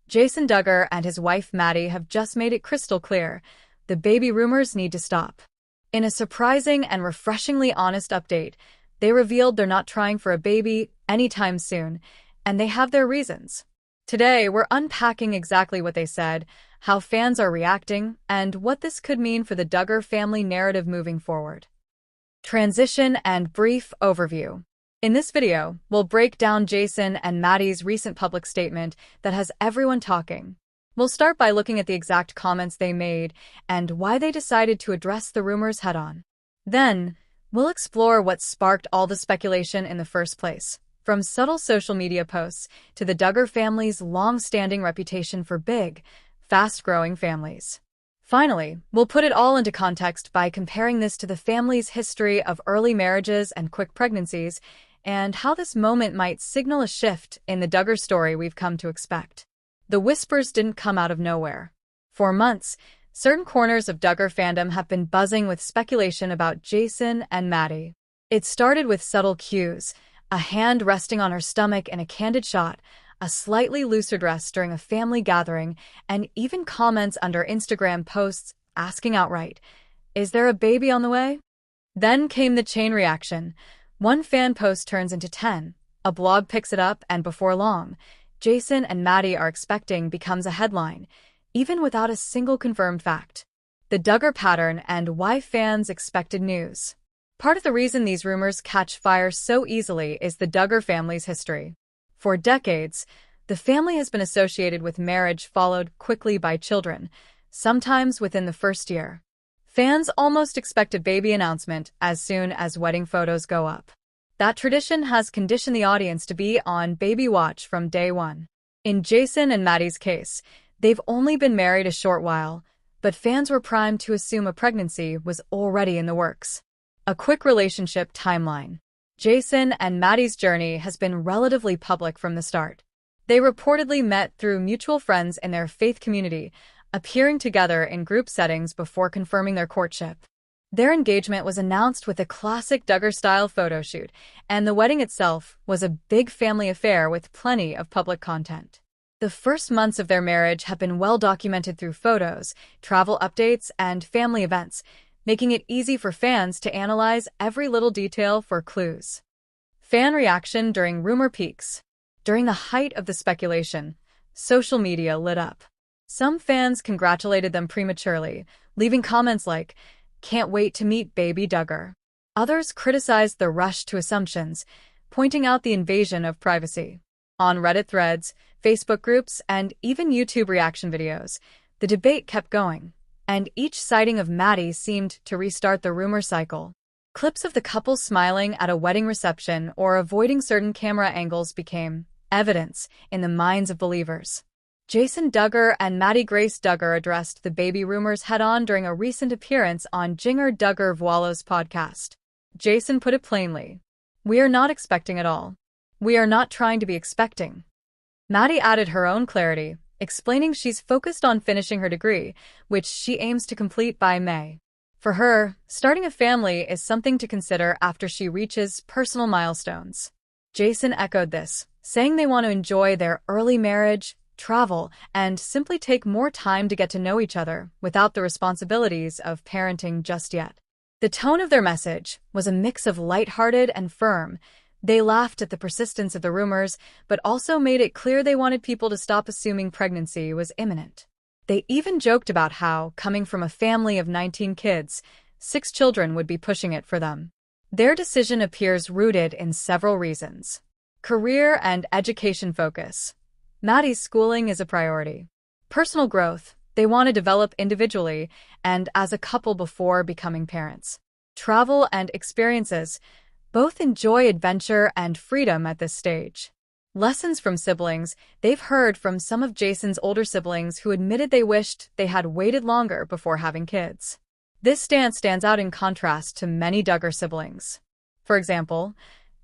Jinger Duggar and his wife Maddie have just made it crystal clear: the baby rumors need to stop. In a surprising and refreshingly honest update, they revealed they're not trying for a baby anytime soon, and they have their reasons. Today, we're unpacking exactly what they said, how fans are reacting, and what this could mean for the Duggar family narrative moving forward. Transition and brief overview. In this video, we'll break down Jinger and Maddie's recent public statement that has everyone talking. We'll start by looking at the exact comments they made and why they decided to address the rumors head-on. Then, we'll explore what sparked all the speculation in the first place, from subtle social media posts to the Duggar family's long-standing reputation for big, fast-growing families. Finally, we'll put it all into context by comparing this to the family's history of early marriages and quick pregnancies, and how this moment might signal a shift in the Duggar story we've come to expect. The whispers didn't come out of nowhere. For months, certain corners of Duggar fandom have been buzzing with speculation about Jinger and Maddie. It started with subtle cues: a hand resting on her stomach in a candid shot, a slightly looser dress during a family gathering, and even comments under Instagram posts asking outright, "Is there a baby on the way?" Then came the chain reaction. One fan post turns into 10, a blog picks it up, and before long, Jinger and Maddie are expecting becomes a headline, even without a single confirmed fact. The Duggar pattern and why fans expected news. Part of the reason these rumors catch fire so easily is the Duggar family's history. For decades, the family has been associated with marriage followed quickly by children, sometimes within the first year. Fans almost expect a baby announcement as soon as wedding photos go up. That tradition has conditioned the audience to be on baby watch from day one. In Jinger and Maddie's case, they've only been married a short while, but fans were primed to assume a pregnancy was already in the works. A quick relationship timeline. Jinger and Maddie's journey has been relatively public from the start. They reportedly met through mutual friends in their faith community, appearing together in group settings before confirming their courtship. Their engagement was announced with a classic Duggar-style photo shoot, and the wedding itself was a big family affair with plenty of public content. The first months of their marriage have been well documented through photos, travel updates, and family events, making it easy for fans to analyze every little detail for clues. Fan reaction during rumor peaks. During the height of the speculation, social media lit up. Some fans congratulated them prematurely, leaving comments like, "Can't wait to meet baby Duggar." Others criticized the rush to assumptions, pointing out the invasion of privacy. On Reddit threads, Facebook groups, and even YouTube reaction videos, the debate kept going, and each sighting of Maddie seemed to restart the rumor cycle. Clips of the couple smiling at a wedding reception or avoiding certain camera angles became evidence in the minds of believers. Jinger Duggar and Maddie Duggar addressed the baby rumors head-on during a recent appearance on Jinger Duggar Vuolo's podcast. Jinger put it plainly: "We are not expecting at all. We are not trying to be expecting." Maddie added her own clarity, explaining she's focused on finishing her degree, which she aims to complete by May. For her, starting a family is something to consider after she reaches personal milestones. Jinger echoed this, saying they want to enjoy their early marriage, travel, and simply take more time to get to know each other without the responsibilities of parenting just yet. The tone of their message was a mix of lighthearted and firm. They laughed at the persistence of the rumors, but also made it clear they wanted people to stop assuming pregnancy was imminent. They even joked about how, coming from a family of 19 kids, 6 children would be pushing it for them. Their decision appears rooted in several reasons. Career and education focus. Maddie's schooling is a priority. Personal growth. They want to develop individually and as a couple before becoming parents. Travel and experiences. Both enjoy adventure and freedom at this stage. Lessons from siblings. They've heard from some of Jinger's older siblings who admitted they wished they had waited longer before having kids. This stance stands out in contrast to many Duggar siblings. For example,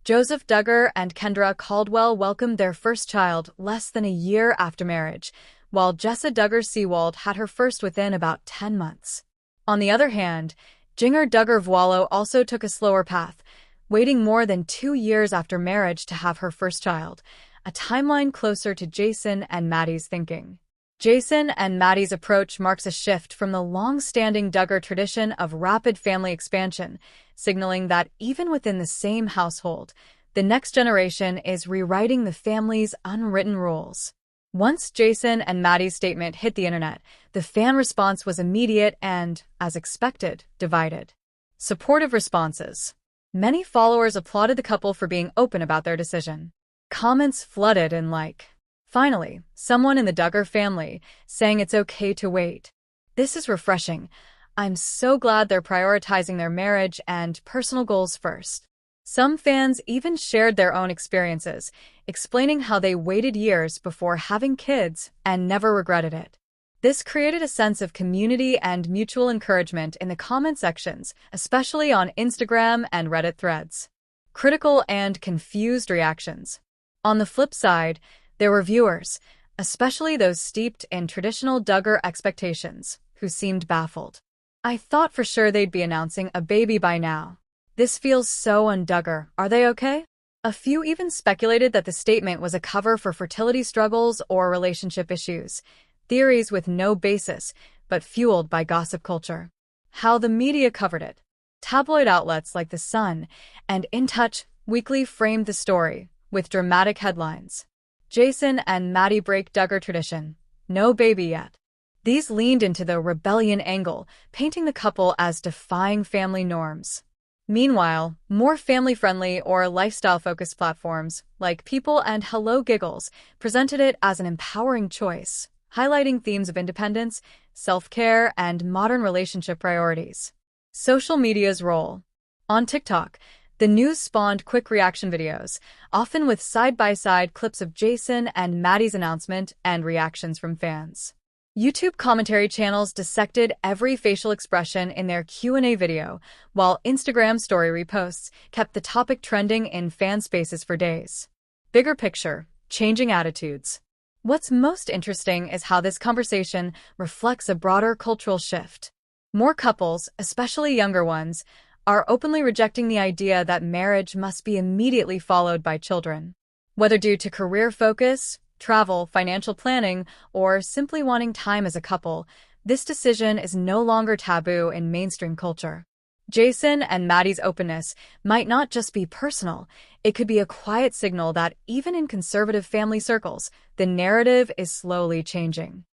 Joseph Duggar and Kendra Caldwell welcomed their first child less than a year after marriage, while Jessa Duggar Seawald had her first within about 10 months. On the other hand, Jinger Duggar Vuolo also took a slower path, waiting more than 2 years after marriage to have her first child, a timeline closer to Jason and Maddie's thinking. Jason and Maddie's approach marks a shift from the long-standing Duggar tradition of rapid family expansion, signaling that even within the same household, the next generation is rewriting the family's unwritten rules. Once Jason and Maddie's statement hit the internet, the fan response was immediate and, as expected, divided. Supportive responses. Many followers applauded the couple for being open about their decision. Comments flooded in like, "Finally, someone in the Duggar family saying it's okay to wait. This is refreshing. I'm so glad they're prioritizing their marriage and personal goals first." Some fans even shared their own experiences, explaining how they waited years before having kids and never regretted it. This created a sense of community and mutual encouragement in the comment sections, especially on Instagram and Reddit threads. Critical and confused reactions. On the flip side, there were viewers, especially those steeped in traditional Duggar expectations, who seemed baffled. "I thought for sure they'd be announcing a baby by now. This feels so un-Duggar. Are they okay?" A few even speculated that the statement was a cover for fertility struggles or relationship issues, theories with no basis, but fueled by gossip culture. How the media covered it. Tabloid outlets like The Sun and In Touch Weekly framed the story with dramatic headlines. Jason and Maddie break Duggar tradition. No baby yet. These leaned into the rebellion angle, painting the couple as defying family norms. Meanwhile, more family-friendly or lifestyle-focused platforms, like People and Hello Giggles, presented it as an empowering choice, highlighting themes of independence, self-care, and modern relationship priorities. Social media's role. On TikTok, the news spawned quick reaction videos, often with side-by-side clips of Jason and Maddie's announcement and reactions from fans. YouTube commentary channels dissected every facial expression in their Q&A video, while Instagram story reposts kept the topic trending in fan spaces for days. Bigger picture, changing attitudes. What's most interesting is how this conversation reflects a broader cultural shift. More couples, especially younger ones, are openly rejecting the idea that marriage must be immediately followed by children. Whether due to career focus, travel, financial planning, or simply wanting time as a couple, this decision is no longer taboo in mainstream culture. Jason and Maddie's openness might not just be personal, it could be a quiet signal that even in conservative family circles, the narrative is slowly changing.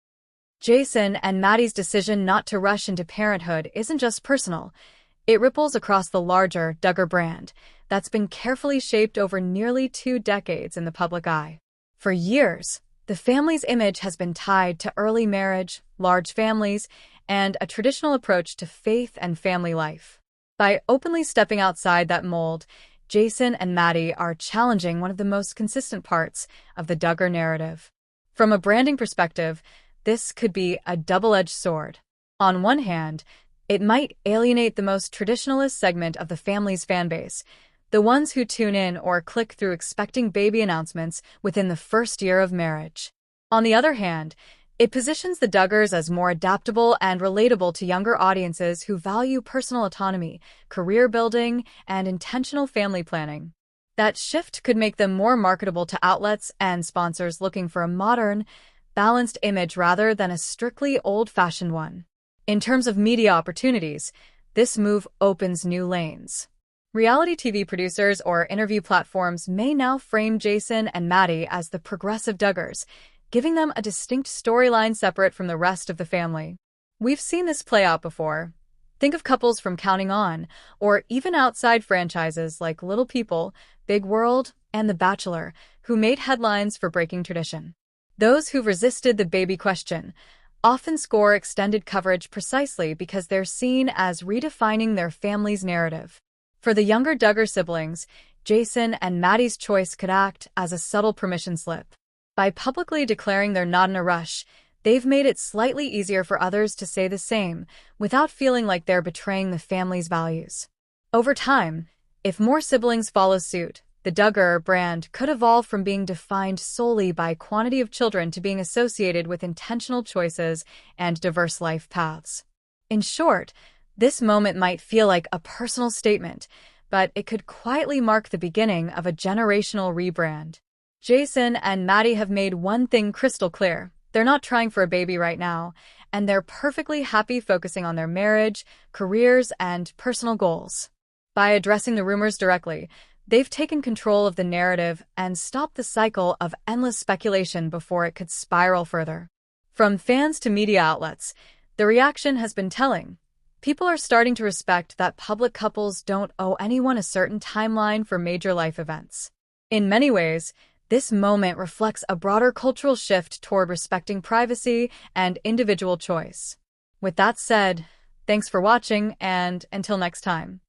Jason and Maddie's decision not to rush into parenthood isn't just personal. It ripples across the larger Duggar brand that's been carefully shaped over nearly 2 decades in the public eye. For years, the family's image has been tied to early marriage, large families, and a traditional approach to faith and family life. By openly stepping outside that mold, Jason and Maddie are challenging one of the most consistent parts of the Duggar narrative. From a branding perspective, this could be a double-edged sword. On one hand, it might alienate the most traditionalist segment of the family's fanbase, the ones who tune in or click through expecting baby announcements within the first year of marriage. On the other hand, it positions the Duggars as more adaptable and relatable to younger audiences who value personal autonomy, career building, and intentional family planning. That shift could make them more marketable to outlets and sponsors looking for a modern, balanced image rather than a strictly old-fashioned one. In terms of media opportunities, this move opens new lanes. Reality TV producers or interview platforms may now frame Jason and Maddie as the progressive Duggars, giving them a distinct storyline separate from the rest of the family. We've seen this play out before. Think of couples from Counting On, or even outside franchises like Little People, Big World, and The Bachelor, who made headlines for breaking tradition. Those who've resisted the baby question often score extended coverage precisely because they're seen as redefining their family's narrative. For the younger Duggar siblings, Jason and Maddie's choice could act as a subtle permission slip. By publicly declaring they're not in a rush, they've made it slightly easier for others to say the same without feeling like they're betraying the family's values. Over time, if more siblings follow suit, the Duggar brand could evolve from being defined solely by quantity of children to being associated with intentional choices and diverse life paths. In short, this moment might feel like a personal statement, but it could quietly mark the beginning of a generational rebrand. Jason and Maddie have made one thing crystal clear. They're not trying for a baby right now, and they're perfectly happy focusing on their marriage, careers, and personal goals. By addressing the rumors directly, they've taken control of the narrative and stopped the cycle of endless speculation before it could spiral further. From fans to media outlets, the reaction has been telling. People are starting to respect that public couples don't owe anyone a certain timeline for major life events. In many ways, this moment reflects a broader cultural shift toward respecting privacy and individual choice. With that said, thanks for watching, and until next time.